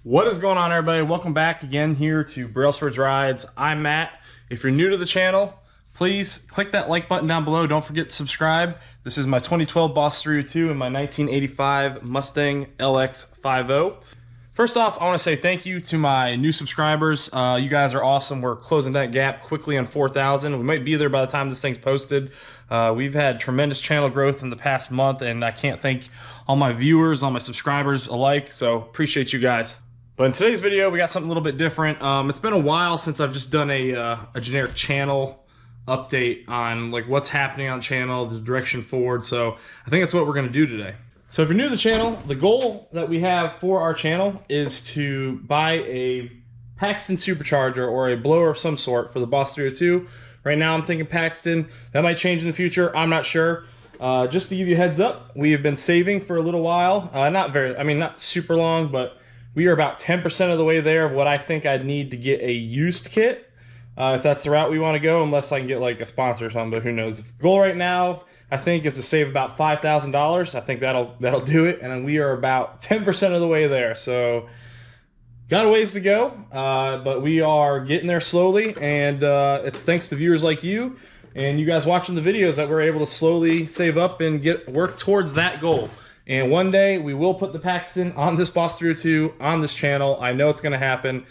What is going on, everybody? Welcome back again here to Brailsford's Rides. I'm Matt. If you're new to the channel, please click that like button down below. Don't forget to subscribe. This is my 2012 Boss 302 and my 1985 Mustang LX50. First off, I want to say thank you to my new subscribers. You guys are awesome. We're closing that gap quickly on 4,000. We might be there by the time this thing's posted. We've had tremendous channel growth in the past month, and I can't thank all my viewers, all my subscribers alike, so appreciate you guys. But in today's video, we got something a little bit different. It's been a while since I've just done a generic channel update on like what's happening on the channel, the direction forward. So I think that's what we're going to do today. So if you're new to the channel, the goal that we have for our channel is to buy a Paxton supercharger or a blower of some sort for the Boss 302. Right now I'm thinking Paxton. That might change in the future. I'm not sure. Just to give you a heads up, we have been saving for a little while. Not super long, but we are about 10% of the way there of what I think I'd need to get a used kit. If that's the route we want to go, unless I can get like a sponsor or something, but who knows. The goal right now, I think, is to save about $5,000. I think that'll do it, and we are about 10% of the way there. So got a ways to go, but we are getting there slowly, and it's thanks to viewers like you and you guys watching the videos that we're able to slowly save up and work towards that goal. And one day we will put the Paxton on this Boss 302 on this channel. I know it's going to happen,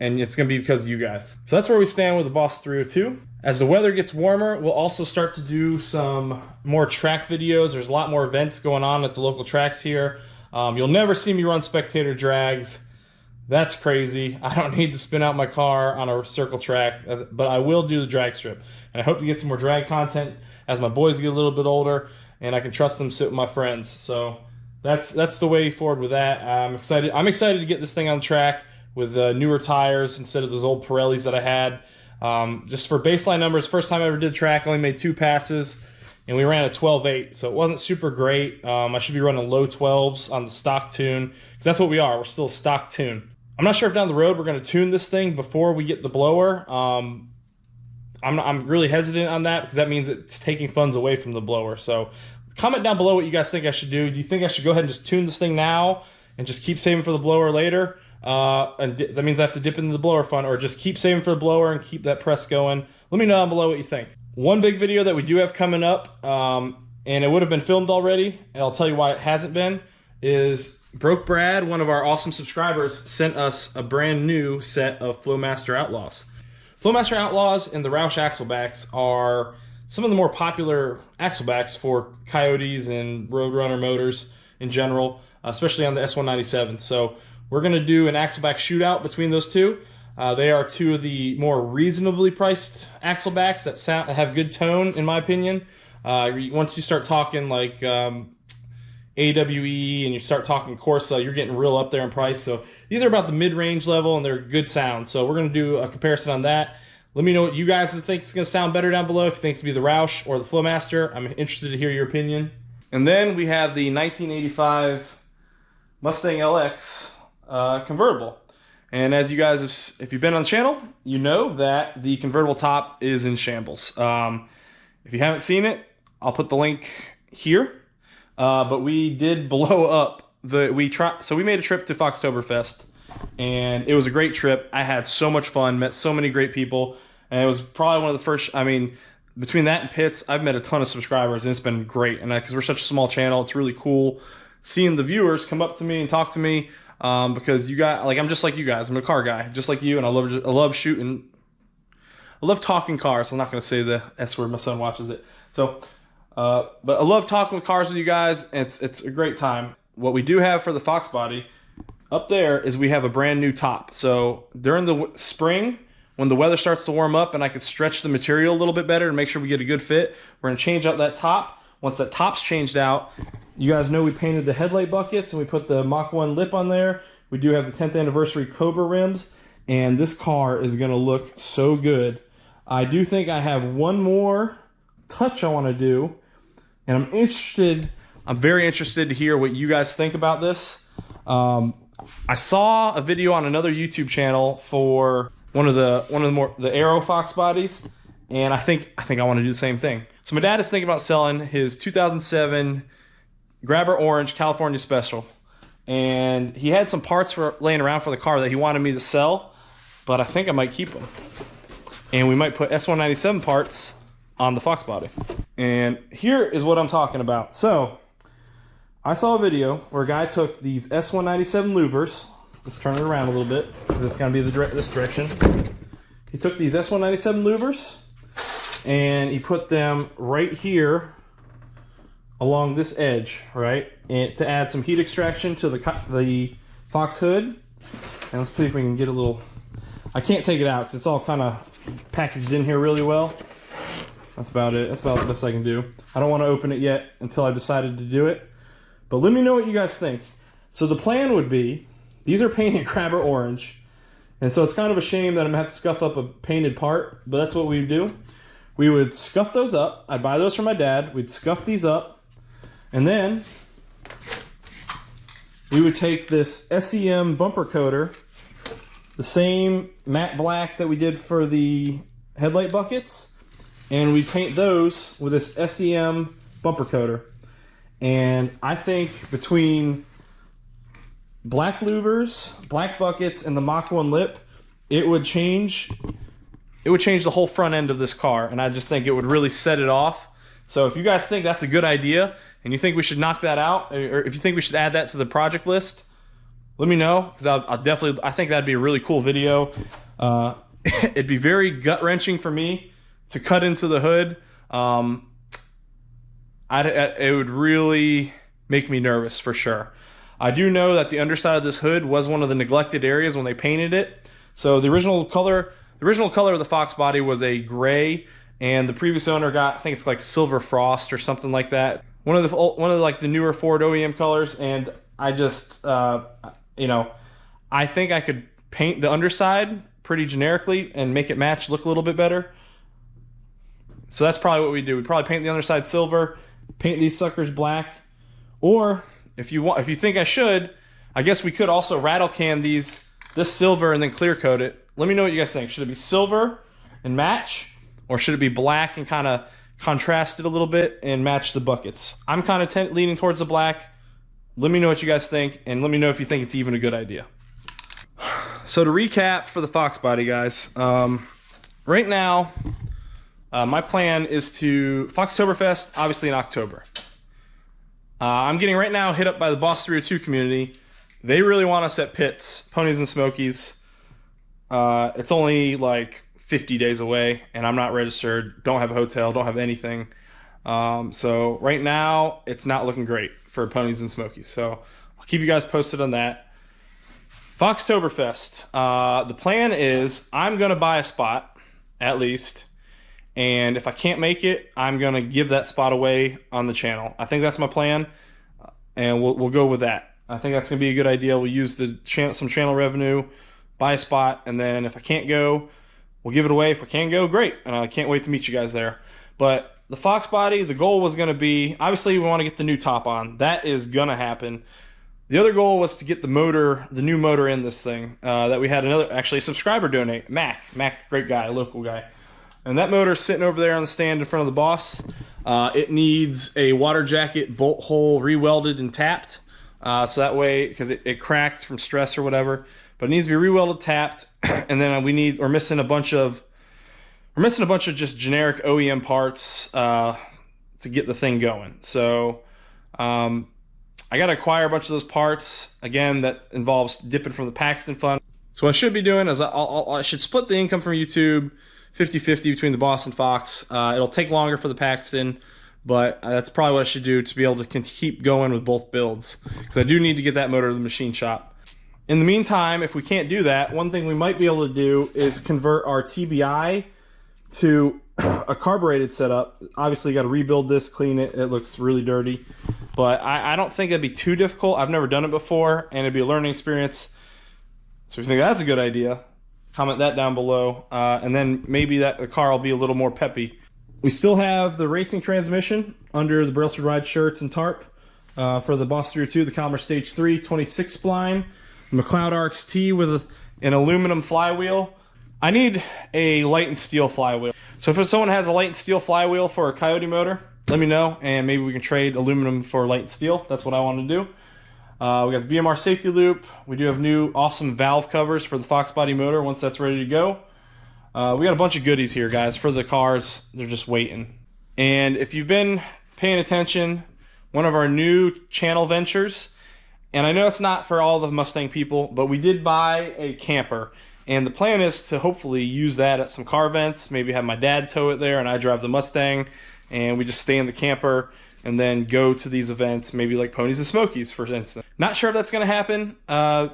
and it's going to be because of you guys. So that's where we stand with the Boss 302. As the weather gets warmer, we'll also start to do some more track videos. There's a lot more events going on at the local tracks here. You'll never see me run spectator drags. That's crazy. I don't need to spin out my car on a circle track, but I will do the drag strip. And I hope to get some more drag content as my boys get a little bit older, and I can trust them to sit with my friends. So that's the way forward with that. I'm excited to get this thing on the track with newer tires instead of those old Parnellis that I had. Just for baseline numbers, first time I ever did track, I only made 2 passes, and we ran a 12.8, so it wasn't super great. I should be running low 12s on the stock tune, because that's what we are. We're still a stock tune. I'm not sure if down the road we're going to tune this thing before we get the blower. I'm really hesitant on that because that means it's taking funds away from the blower. So comment down below what you guys think I should do. Do you think I should go ahead and just tune this thing now and just keep saving for the blower later? And that means I have to dip into the blower fund, or just keep saving for the blower and keep that press going. Let me know down below what you think. One big video that we do have coming up, and it would have been filmed already, and I'll tell you why it hasn't been, is Broke Brad, one of our awesome subscribers, sent us a brand new set of Flowmaster Outlaws. Flowmaster Outlaws and the Roush Axlebacks are some of the more popular Axlebacks for coyotes and roadrunner motors in general, especially on the S197. So we're going to do an Axleback shootout between those two. They are two of the more reasonably priced Axlebacks that have good tone, in my opinion. Once you start talking like AWE and you start talking Corsa, you're getting real up there in price. So these are about the mid-range level, and they're good sound. So we're going to do a comparison on that. Let me know what you guys think is going to sound better down below. If you think it's going to be the Roush or the Flowmaster, I'm interested to hear your opinion. And then we have the 1985 Mustang LX convertible. And as you guys have, if you've been on the channel, you know that the convertible top is in shambles. If you haven't seen it, I'll put the link here. But we did blow up so we made a trip to Foxtoberfest, and it was a great trip. I had so much fun, met so many great people, and it was probably one of the first, between that and Pitts, I've met a ton of subscribers, and it's been great. And because we're such a small channel, it's really cool seeing the viewers come up to me and talk to me, because you got, I'm just like you guys. I'm a car guy, just like you, and I love shooting. I love talking cars. I'm not going to say the S word. My son watches it. So, but I love talking with cars with you guys. It's a great time. What we do have for the Foxbody up there is we have a brand new top. So during the spring, when the weather starts to warm up and I can stretch the material a little bit better and make sure we get a good fit, we're going to change out that top. Once that top's changed out, you guys know we painted the headlight buckets and we put the Mach 1 lip on there. We do have the 10th anniversary Cobra rims, and this car is going to look so good. I do think I have one more touch I want to do, and I'm very interested to hear what you guys think about this. I saw a video on another YouTube channel for one of the Aero Fox bodies, and I think I want to do the same thing. So my dad is thinking about selling his 2007 Grabber Orange California Special, and he had some parts laying around for the car that he wanted me to sell, but I think I might keep them. And we might put S197 parts on the Foxbody. And here is what I'm talking about. So, I saw a video where a guy took these S197 louvers. Let's turn it around a little bit, because it's going to be this direction. He took these S197 louvers, and he put them right here along this edge, right? And to add some heat extraction to the Fox hood. And let's see if we can get a little... I can't take it out, because it's all kind of packaged in here really well. That's about it. That's about the best I can do. I don't want to open it yet until I decided to do it. But let me know what you guys think. So the plan would be, these are painted crabber orange. And so it's kind of a shame that I'm going to have to scuff up a painted part, but that's what we would do. We would scuff those up. I'd buy those from my dad. We'd scuff these up. And then we would take this SEM bumper coater, the same matte black that we did for the headlight buckets, and we paint those with this SEM bumper coater. And I think between black louvers, black buckets, and the Mach 1 lip, it would change the whole front end of this car, and I just think it would really set it off. So if you guys think that's a good idea, and you think we should knock that out, or if you think we should add that to the project list, let me know, because I think that'd be a really cool video. It'd be very gut-wrenching for me to cut into the hood. It would really make me nervous for sure. I do know that the underside of this hood was one of the neglected areas when they painted it. So the original color of the Foxbody was a gray, and the previous owner got, I think it's like silver frost or something like that. One of the newer Ford OEM colors, and I just you know, I think I could paint the underside pretty generically and make it match, look a little bit better. So that's probably what we do. We'd probably paint the underside silver, paint these suckers black, or if you think I should, I guess we could also rattle can this silver and then clear coat it. Let me know what you guys think. Should it be silver and match, or should it be black and kind of contrast it a little bit and match the buckets? I'm kind of leaning towards the black. Let me know what you guys think, and let me know if you think it's even a good idea. So to recap for the Foxbody, guys, right now, my plan is to Foxtoberfest, obviously in October. I'm getting right now hit up by the Boss 302 community. They really want us at Pits, Ponies and Smokies. It's only like 50 days away, and I'm not registered, don't have a hotel, don't have anything. So right now, it's not looking great for Ponies and Smokies. So I'll keep you guys posted on that. Foxtoberfest. The plan is I'm going to buy a spot, at least. And if I can't make it, I'm going to give that spot away on the channel. I think that's my plan, and we'll go with that. I think that's going to be a good idea. We'll use some channel revenue, buy a spot, and then if I can't go, we'll give it away. If I can go, great. And I can't wait to meet you guys there. But the Foxbody, the goal was going to be, obviously we want to get the new top on. That is going to happen. The other goal was to get the new motor in this thing that we had actually a subscriber donate. Mac, great guy, local guy. And that motor's sitting over there on the stand in front of the Boss. It needs a water jacket bolt hole re-welded and tapped. So that way, because it cracked from stress or whatever. But it needs to be re-welded, tapped, and then we're missing a bunch of just generic OEM parts to get the thing going. So I got to acquire a bunch of those parts. Again, that involves dipping from the Paxton Fund. So what I should be doing is I should split the income from YouTube 50-50 between the Boss and Fox. It'll take longer for the Paxton, but that's probably what I should do to be able to keep going with both builds, because I do need to get that motor to the machine shop. In the meantime, if we can't do that, one thing we might be able to do is convert our TBI to a carbureted setup. Obviously, you got to rebuild this, clean it. It looks really dirty, but I don't think it'd be too difficult. I've never done it before, and it'd be a learning experience. So if you think that's a good idea, comment that down below, and then maybe the car will be a little more peppy. We still have the racing transmission under the Brailsford Ride shirts and tarp for the Boss 302, the Calimer Stage 3 26 spline, the McLeod RXT with an aluminum flywheel. I need a light and steel flywheel. So if someone has a light and steel flywheel for a Coyote motor, let me know, and maybe we can trade aluminum for light and steel. That's what I want to do. We got the BMR safety loop. We do have new awesome valve covers for the Foxbody motor once that's ready to go. We got a bunch of goodies here, guys, for the cars. They're just waiting. And if you've been paying attention, one of our new channel ventures, and I know it's not for all the Mustang people, but we did buy a camper. And the plan is to hopefully use that at some car events, maybe have my dad tow it there and I drive the Mustang, and we just stay in the camper and then go to these events, maybe like Ponies and Smokies, for instance. Not sure if that's going to happen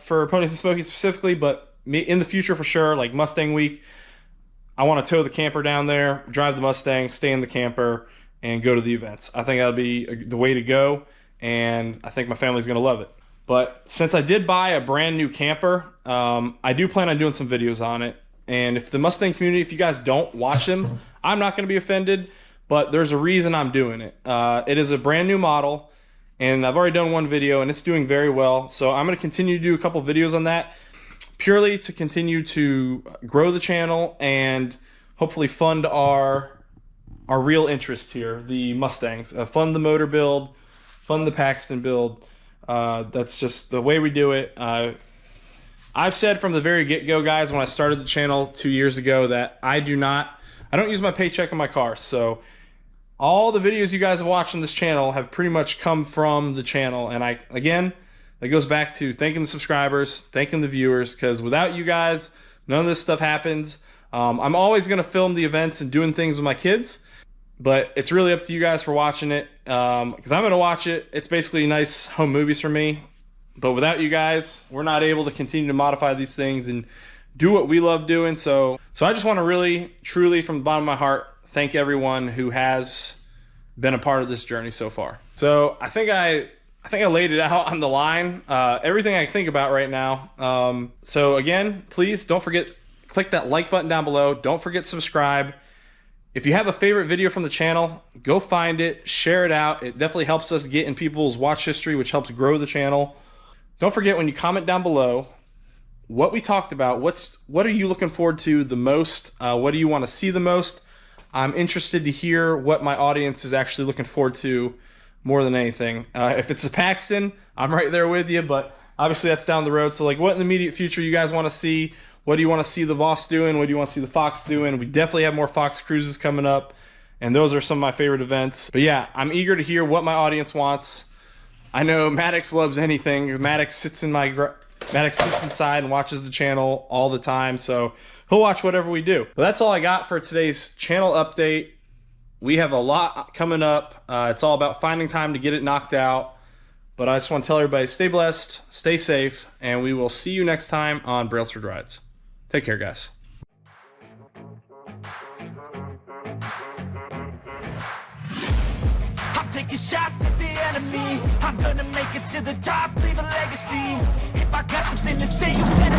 for Ponies and Smokies specifically, but in the future for sure, like Mustang Week, I want to tow the camper down there, drive the Mustang, stay in the camper, and go to the events. I think that'll be the way to go, and I think my family's going to love it. But since I did buy a brand new camper, I do plan on doing some videos on it. And if the Mustang community, if you guys don't watch them, I'm not going to be offended, but there's a reason I'm doing it. It is a brand new model, and I've already done one video, and it's doing very well. So I'm going to continue to do a couple videos on that, purely to continue to grow the channel and hopefully fund our real interest here, the Mustangs. Fund the motor build, fund the Paxton build. That's just the way we do it. I've said from the very get-go, guys, when I started the channel 2 years ago, that I don't use my paycheck on my cars. So all the videos you guys have watched on this channel have pretty much come from the channel. And again, that goes back to thanking the subscribers, thanking the viewers, because without you guys, none of this stuff happens. I'm always going to film the events and doing things with my kids, but it's really up to you guys for watching it, because I'm going to watch it. It's basically nice home movies for me. But without you guys, we're not able to continue to modify these things and do what we love doing. So I just want to really, truly, from the bottom of my heart, thank everyone who has been a part of this journey so far. So I think I laid it out on the line, everything I think about right now. So again, please don't forget, click that like button down below. Don't forget subscribe. If you have a favorite video from the channel, go find it, share it out. It definitely helps us get in people's watch history, which helps grow the channel. Don't forget, when you comment down below what we talked about, what are you looking forward to the most? What do you want to see the most? I'm interested to hear what my audience is actually looking forward to more than anything. If it's a Paxton, I'm right there with you, but obviously that's down the road. So like, what in the immediate future you guys want to see? What do you want to see the Boss doing? What do you want to see the Fox doing? We definitely have more Fox cruises coming up, and those are some of my favorite events. But yeah, I'm eager to hear what my audience wants. I know Maddox loves anything. Maddox sits inside and watches the channel all the time, so he'll watch whatever we do. But that's all I got for today's channel update. We have a lot coming up. It's all about finding time to get it knocked out. But I just want to tell everybody, stay blessed, stay safe, and we will see you next time on Brailsford Rides. Take care, guys. I'm taking shots at the enemy. I'm gonna make it to the top, leave a legacy. If I got something to say, you better